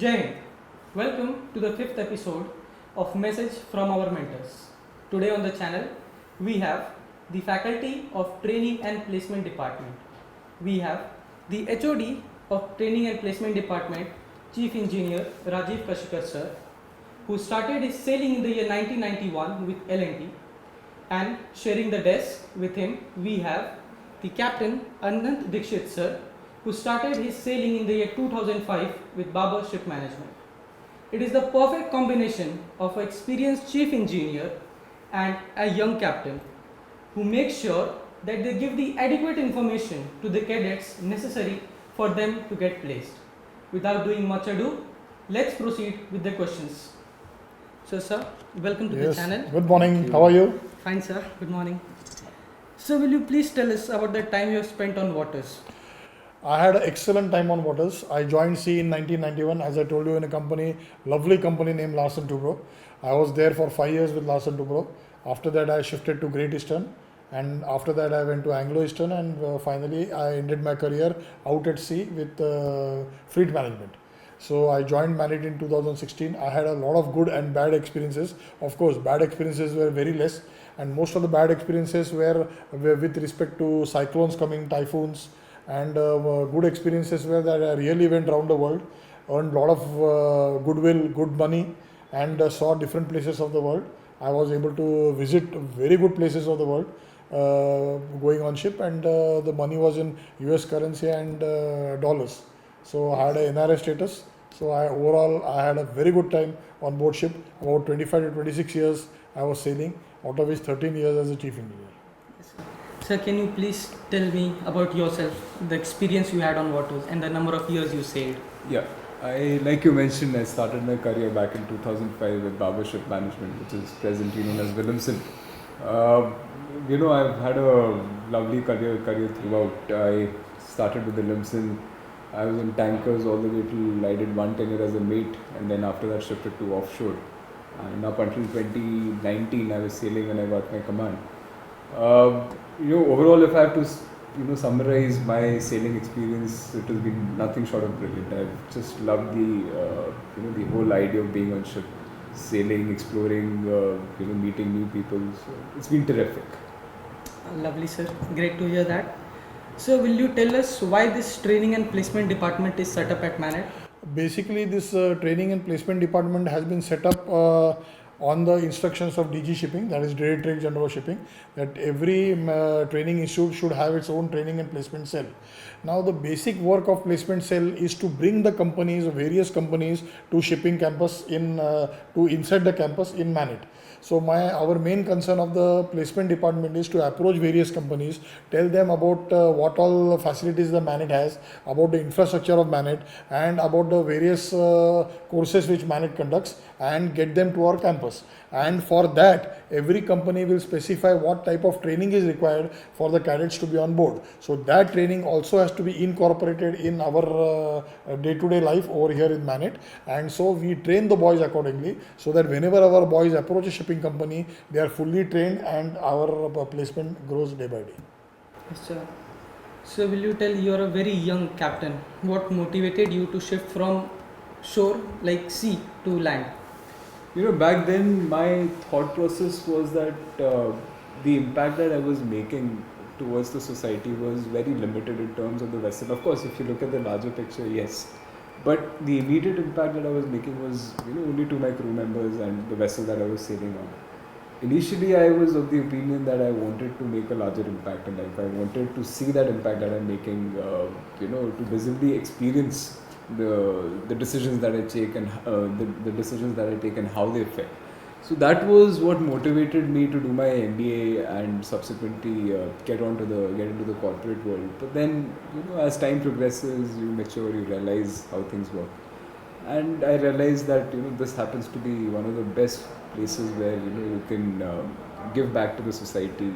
Jai Hind. Welcome to the 5th episode of Message from Our Mentors. Today on the channel, we have the Faculty of Training and Placement Department. We have the HOD of Training and Placement Department, Chief Engineer Rajiv Kashikar sir, who started his sailing in the year 1991 with L&T, and sharing the desk with him, we have the Captain Anant Dixit sir, who started his sailing in the year 2005 with Baba Ship Management. It is the perfect combination of an experienced chief engineer and a young captain who makes sure that they give the adequate information to the cadets necessary for them to get placed. Without doing much ado, let's proceed with the questions. So sir, welcome to the channel. Good morning. How are you? Fine sir, good morning. So will you please tell us about the time you have spent on waters? I had an excellent time on waters. I joined sea in 1991, as I told you, in a company, lovely company named Larsen Toubro. I was there for 5 years with Larsen Toubro. After that, I shifted to Great Eastern, and after that, I went to Anglo Eastern, and finally, I ended my career out at sea with fleet management. So I joined MANET in 2016. I had a lot of good and bad experiences. Of course, bad experiences were very less, and most of the bad experiences were with respect to cyclones coming, typhoons, and good experiences were that I really went around the world, earned a lot of goodwill, good money, and saw different places of the world. I was able to visit very good places of the world going on ship, and the money was in US currency and dollars. So I had a NRI status. So overall I had a very good time on board ship. About 25 to 26 years I was sailing, out of which 13 years as a chief engineer. Sir, can you please tell me about yourself, the experience you had on waters and the number of years you sailed? Yeah, like you mentioned, I started my career back in 2005 with Baba Ship Management, which is presently known as Williamson. I've had a lovely career throughout. I started with Williamson. I was in tankers all the way till I did one tenure as a mate, and then after that shifted to offshore. And up until 2019, I was sailing when I got my command. Overall, if I have to summarize my sailing experience, it has been nothing short of brilliant. I've just loved the whole idea of being on ship, sailing, exploring, meeting new people. So it's been terrific. Lovely sir, great to hear that. So will you tell us why this training and placement department is set up at MANET? Basically, this training and placement department has been set up on the instructions of DG Shipping, that is Directorate General of Shipping, that every training institute should have its own training and placement cell. Now, the basic work of placement cell is to bring the companies, various companies, to shipping campus to inside the campus in MANET. So our main concern of the placement department is to approach various companies, tell them about what all facilities the MANET has, about the infrastructure of MANET, and about the various courses which MANET conducts, and get them to our campus. And for that, every company will specify what type of training is required for the cadets to be on board. So that training also has to be incorporated in our day-to-day life over here in MANET, and so we train the boys accordingly, so that whenever our boys approach a shipping company, they are fully trained, and our placement grows day by day. Yes, sir. So will you tell, you are a very young captain, what motivated you to shift from shore like sea to land? Back then my thought process was that the impact that I was making towards the society was very limited in terms of the vessel. Of course, if you look at the larger picture, yes. But the immediate impact that I was making was only to my crew members and the vessel that I was sailing on. Initially, I was of the opinion that I wanted to make a larger impact in life. I wanted to see that impact that I'm making, to visibly experience the decisions that I take and the decisions that I take and how they affect. So that was what motivated me to do my MBA and subsequently get into the corporate world. But then, as time progresses, you mature, you realize how things work. And I realized that this happens to be one of the best places where you can give back to the society.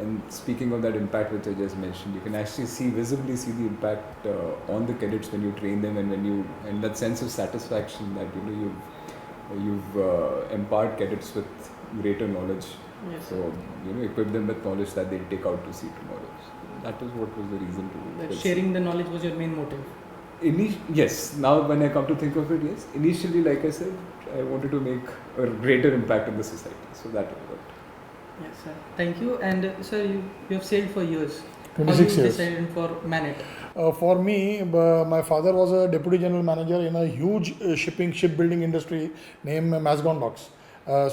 And speaking of that impact which I just mentioned, you can actually visibly see the impact on the cadets when you train them, and that sense of satisfaction that you've empowered cadets with greater knowledge. Yes. So equip them with knowledge that they'll take out to sea tomorrow. So that is what was the reason to That sharing the knowledge was your main motive. Yes, now when I come to think of it, yes. Initially, like I said, I wanted to make a greater impact in the society. So that was what. Yes, sir. Thank you. And sir, you have sailed for years. 26 How you years. decided for MANET? For me, my father was a deputy general manager in a huge shipbuilding industry named Masgon Docks.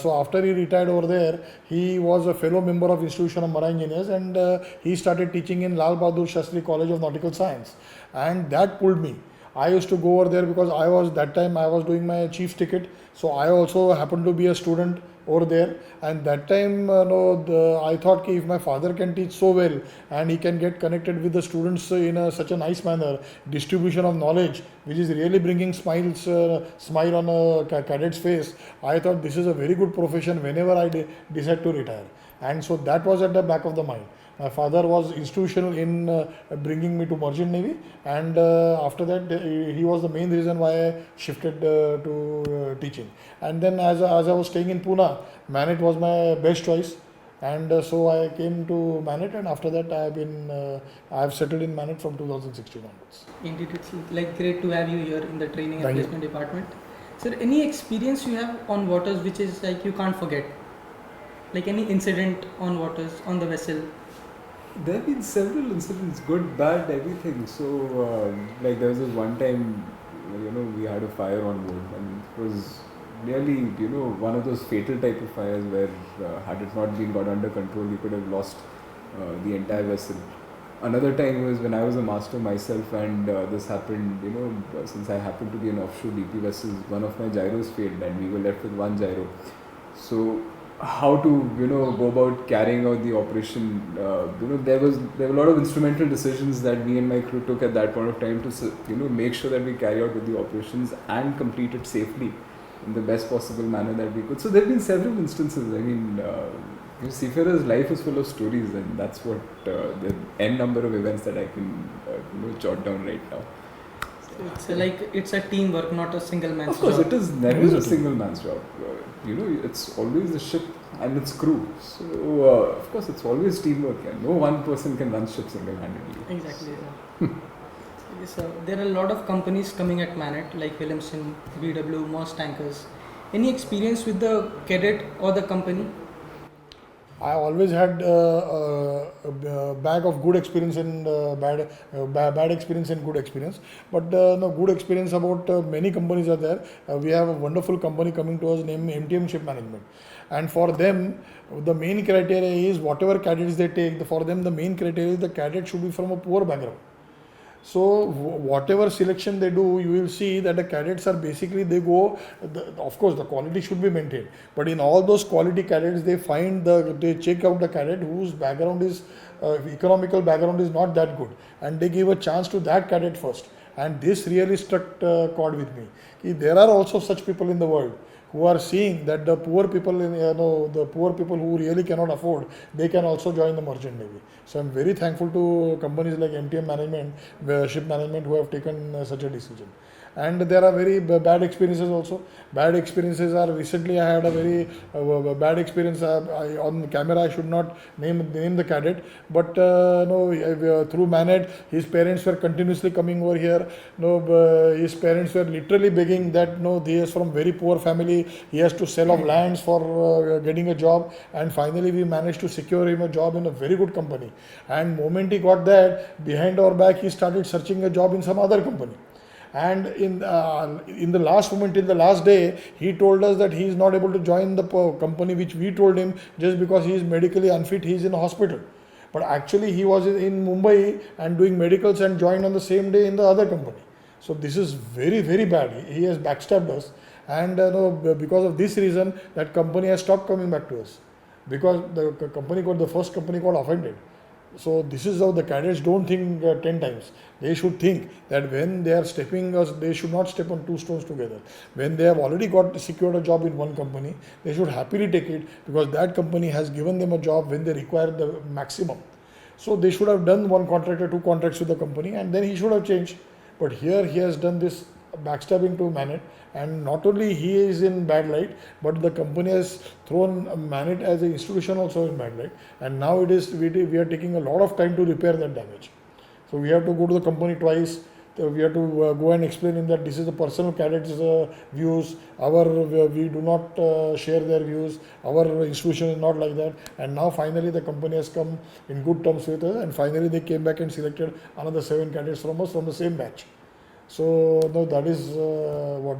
So after he retired over there, he was a fellow member of Institution of Marine Engineers, and he started teaching in Lal Bahadur Shastri College of Nautical Science, and that pulled me. I used to go over there because I was doing my chief's ticket, so I also happened to be a student over there. And that time, I thought if my father can teach so well and he can get connected with the students in such a nice manner, distribution of knowledge, which is really bringing smile on a cadet's face, I thought this is a very good profession whenever I decide to retire. And so that was at the back of the mind. My father was institutional in bringing me to Merchant Navy, and after that, he was the main reason why I shifted to teaching. And then, as I was staying in Pune, MANET was my best choice, and so I came to MANET, and after that, I have settled in MANET from 2016 onwards. Indeed, it's like great to have you here in the training and Thank you. placement department. Sir, any experience you have on waters which is like you can't forget? Like any incident on waters, on the vessel? There have been several incidents, good, bad, everything. So, like there was this one time, we had a fire on board, and it was nearly, one of those fatal type of fires where had it not been got under control, we could have lost the entire vessel. Another time was when I was a master myself, and this happened, since I happened to be an offshore DP vessel, one of my gyros failed, and we were left with one gyro. So, how to go about carrying out the operation, there were a lot of instrumental decisions that me and my crew took at that point of time to make sure that we carry out with the operations and complete it safely in the best possible manner that we could. So there have been several instances. I mean, seafarer's life is full of stories, and that's what the n number of events that I can jot down right now. It's like it's a teamwork, not a single man's Of course, job. it is never a single man's job. It's always the ship and its crew. So, of course, it's always teamwork, and no one person can run ship single-handedly. Exactly. Yes, sir. There are a lot of companies coming at MANET like Williamson, BW, Moss Tankers. Any experience with the cadet or the company? I always had a bag of good experience and bad experience and good experience. But no good experience about many companies are there. We have a wonderful company coming to us named MTM Ship Management, and for them the main criteria is whatever cadets they take. For them the main criteria is the cadet should be from a poor background. So whatever selection they do, you will see that the cadets are basically of course the quality should be maintained, but in all those quality cadets they check out the cadet whose background is economical background is not that good, and they give a chance to that cadet first. And this really struck chord with me. There are also such people in the world who are seeing that the poor people who really cannot afford, they can also join the Merchant Navy. So I'm very thankful to companies like MTM Management, Ship Management, who have taken such a decision. And there are very bad experiences also. Bad experiences are, recently I had a very bad experience. On camera I should not name the cadet, but through MANET, his parents were continuously coming over here. His parents were literally begging that he is from very poor family, he has to sell off lands for getting a job, and finally we managed to secure him a job in a very good company. And moment he got that, behind our back he started searching a job in some other company. And in the last moment, in the last day, he told us that he is not able to join the company which we told him just because he is medically unfit, he is in a hospital. But actually he was in Mumbai and doing medicals and joined on the same day in the other company. So this is very, very bad. He has backstabbed us, and because of this reason that company has stopped coming back to us, because the first company got offended. So this is how the cadets don't think 10 times. They should think that when they are stepping us, they should not step on two stones together. When they have already secured a job in one company, they should happily take it, because that company has given them a job when they require the maximum. So they should have done one contract or two contracts with the company, and then he should have changed. But here he has done this backstabbing to MANET, and not only he is in bad light, but the company has thrown MANET as an institution also in bad light, and now we are taking a lot of time to repair that damage. So we have to go to the company twice, we have to go and explain him that this is the personal cadets' views. We do not share their views. Our institution is not like that. And now finally the company has come in good terms with us, and finally they came back and selected another 7 cadets from us from the same batch. So no, that is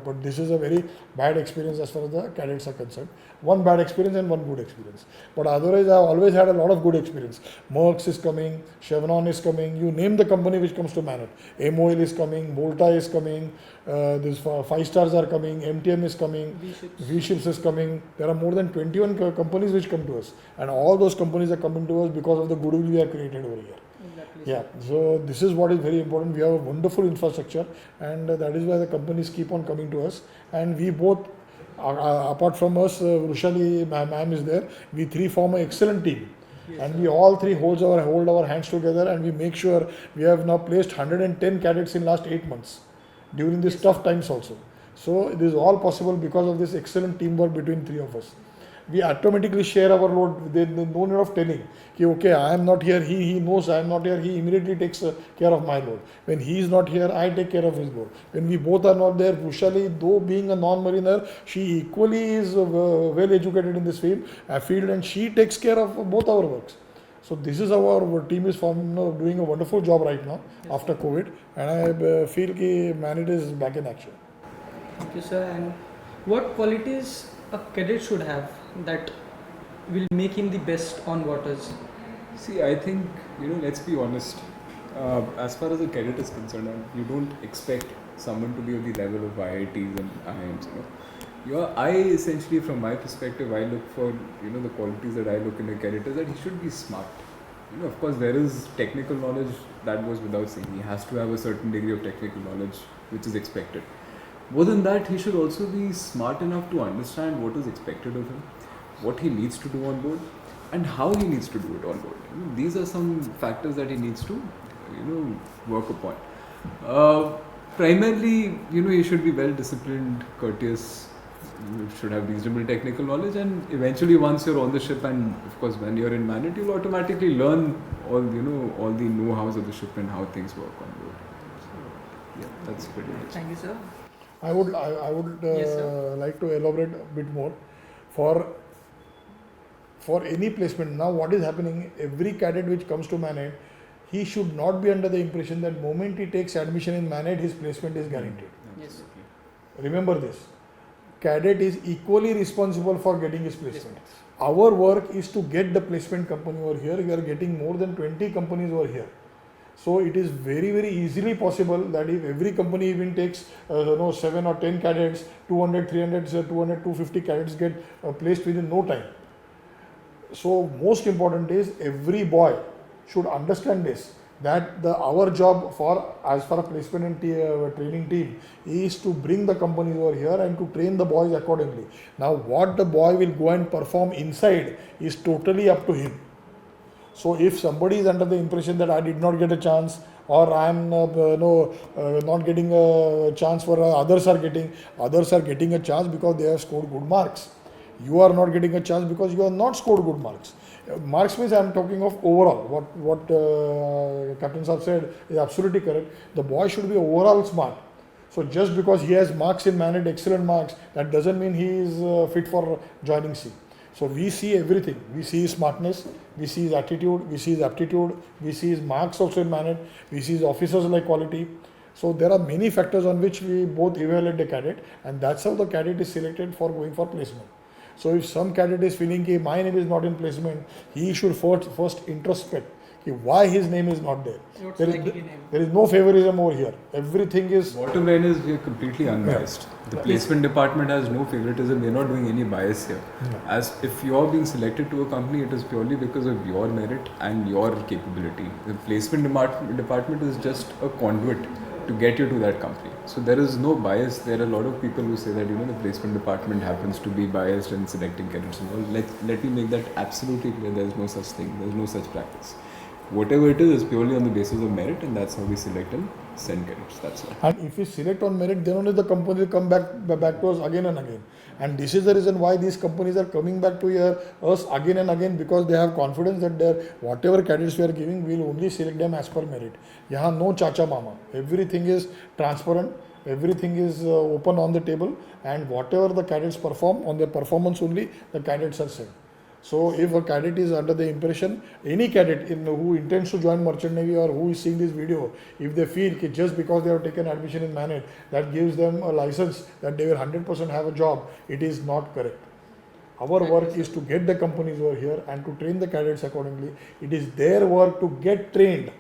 but this is a very bad experience as far as the cadets are concerned. One bad experience and one good experience. But otherwise, I have always had a lot of good experience. Merckx is coming, Chevron is coming. You name the company which comes to MANET. MOL is coming, Volta is coming. These 5 stars are coming. MTM is coming. V-Ships is coming. There are more than 21 companies which come to us, and all those companies are coming to us because of the goodwill we have created over here. Exactly. Yeah, so this is what is very important. We have a wonderful infrastructure, and that is why the companies keep on coming to us. And we both, apart from us, Rushali ma'am is there. We 3 form an excellent team, Yes, and sir. we all 3 hold our hands together, and we make sure we have now placed 110 cadets in last 8 months during these Yes, tough times also. So it is all possible because of this excellent teamwork between 3 of us. We automatically share our load. There is no need of telling, okay, I am not here, he knows I am not here, he immediately takes care of my load. When he is not here, I take care of his load. When we both are not there, Rushali, though being a non-mariner, she equally is well educated in this field, and she takes care of both our works. So this is how our team is doing a wonderful job right now after COVID, and I feel that MANET is back in action. Thank you, sir. And what qualities a cadet should have that will make him the best on waters? See, I think, let's be honest. As far as a cadet is concerned, you don't expect someone to be of the level of IITs and IIMs. I essentially, from my perspective, I look for, the qualities that I look in a cadet is that he should be smart. Of course, there is technical knowledge that goes without saying. He has to have a certain degree of technical knowledge, which is expected. More than that, he should also be smart enough to understand what is expected of him, what he needs to do on board, and how he needs to do it on board. These are some factors that he needs to, work upon. Primarily, he should be well disciplined, courteous. You should have reasonable technical knowledge, and eventually, once you're on the ship, and of course, when you're in MANET, you'll automatically learn all the know-hows of the ship and how things work on board. So, yeah, that's pretty much. Thank you, sir. I would Yes, sir. like to elaborate a bit more. For any placement, now what is happening, every cadet which comes to MANET, he should not be under the impression that moment he takes admission in MANET, his placement is guaranteed. Yes. Remember this. Cadet is equally responsible for getting his placement. Our work is to get the placement company over here. We are getting more than 20 companies over here. So it is very, very easily possible that if every company even takes 7 or 10 cadets, 200, 300, 200, 250 cadets get placed within no time. So most important is every boy should understand this, that our job as far as placement and training team is to bring the companies over here and to train the boys accordingly. Now what the boy will go and perform inside is totally up to him. So if somebody is under the impression that I did not get a chance, or I am not getting a chance for others are getting a chance because they have scored good marks. You are not getting a chance because you have not scored good marks. Marks means I am talking of overall. What Captain Saab said is absolutely correct. The boy should be overall smart. So just because he has marks in MANET, excellent marks, that doesn't mean he is fit for joining C. So we see everything. We see his smartness, we see his attitude, we see his aptitude, we see his marks also in MANET, we see his officers like quality. So there are many factors on which we both evaluate the cadet, and that's how the cadet is selected for going for placement. So if some cadet is feeling that my name is not in placement, he should first introspect why his name is not there. There is no favorism over here. Everything is... Bottom line is we are completely unbiased. The placement department has no favoritism. We are not doing any bias here. As if you are being selected to a company, it is purely because of your merit and your capability. The placement department is just a conduit to get you to that company. So there is no bias. There are a lot of people who say that the placement department happens to be biased in selecting cadets. Let me make that absolutely clear. There is no such thing. There is no such practice. Whatever it is purely on the basis of merit, and that's how we select and send cadets. That's all. And if we select on merit, then only the company will come back to us again and again. And this is the reason why these companies are coming back to us again and again, because they have confidence that whatever cadets we are giving, we will only select them as per merit. Yahan no chacha mama. Everything is transparent. Everything is open on the table, and whatever the cadets perform, on their performance only, the cadets are sent. So if a cadet is under the impression, any cadet who intends to join Merchant Navy or who is seeing this video, if they feel that just because they have taken admission in MANET, that gives them a license that they will 100% have a job, it is not correct. Our work is to get the companies over here and to train the cadets accordingly. It is their work to get trained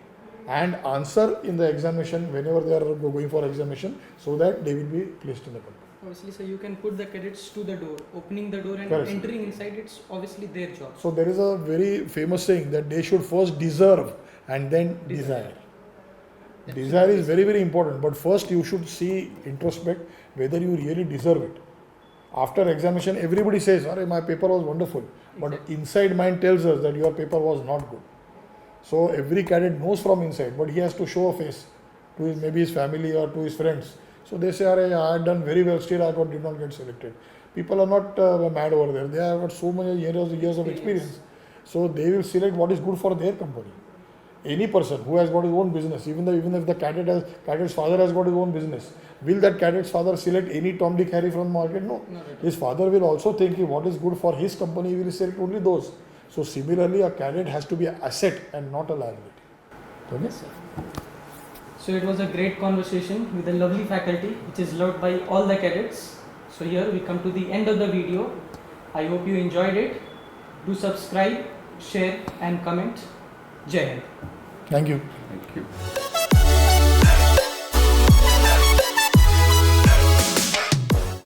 and answer in the examination whenever they are going for examination, so that they will be placed in the company. Obviously, so you can put the cadets to the door, opening the door and Correct. entering inside, it's obviously their job. So there is a very famous saying that they should first deserve and then desire. Desire is very, very important, but first you should see, introspect whether you really deserve it. After examination, everybody says, "Arey, my paper was wonderful," but Exactly. inside mind tells us that your paper was not good. So every cadet knows from inside, but he has to show a face to maybe his family or to his friends. So they say, "Arey, I had done very well, still I did not get selected." People are not mad over there. They have got so many years of experience. So they will select what is good for their company. Any person who has got his own business, even if the cadet's father has got his own business, will that cadet's father select any Tom, Dick, Harry from the market? No. Not at all. His father will also think what is good for his company, he will select only those. So similarly, a cadet has to be an asset and not a liability. Okay? Yes, sir. So it was a great conversation with a lovely faculty, which is loved by all the cadets. So here we come to the end of the video. I hope you enjoyed it. Do subscribe, share and comment. Jai Hind. Thank you. Thank you.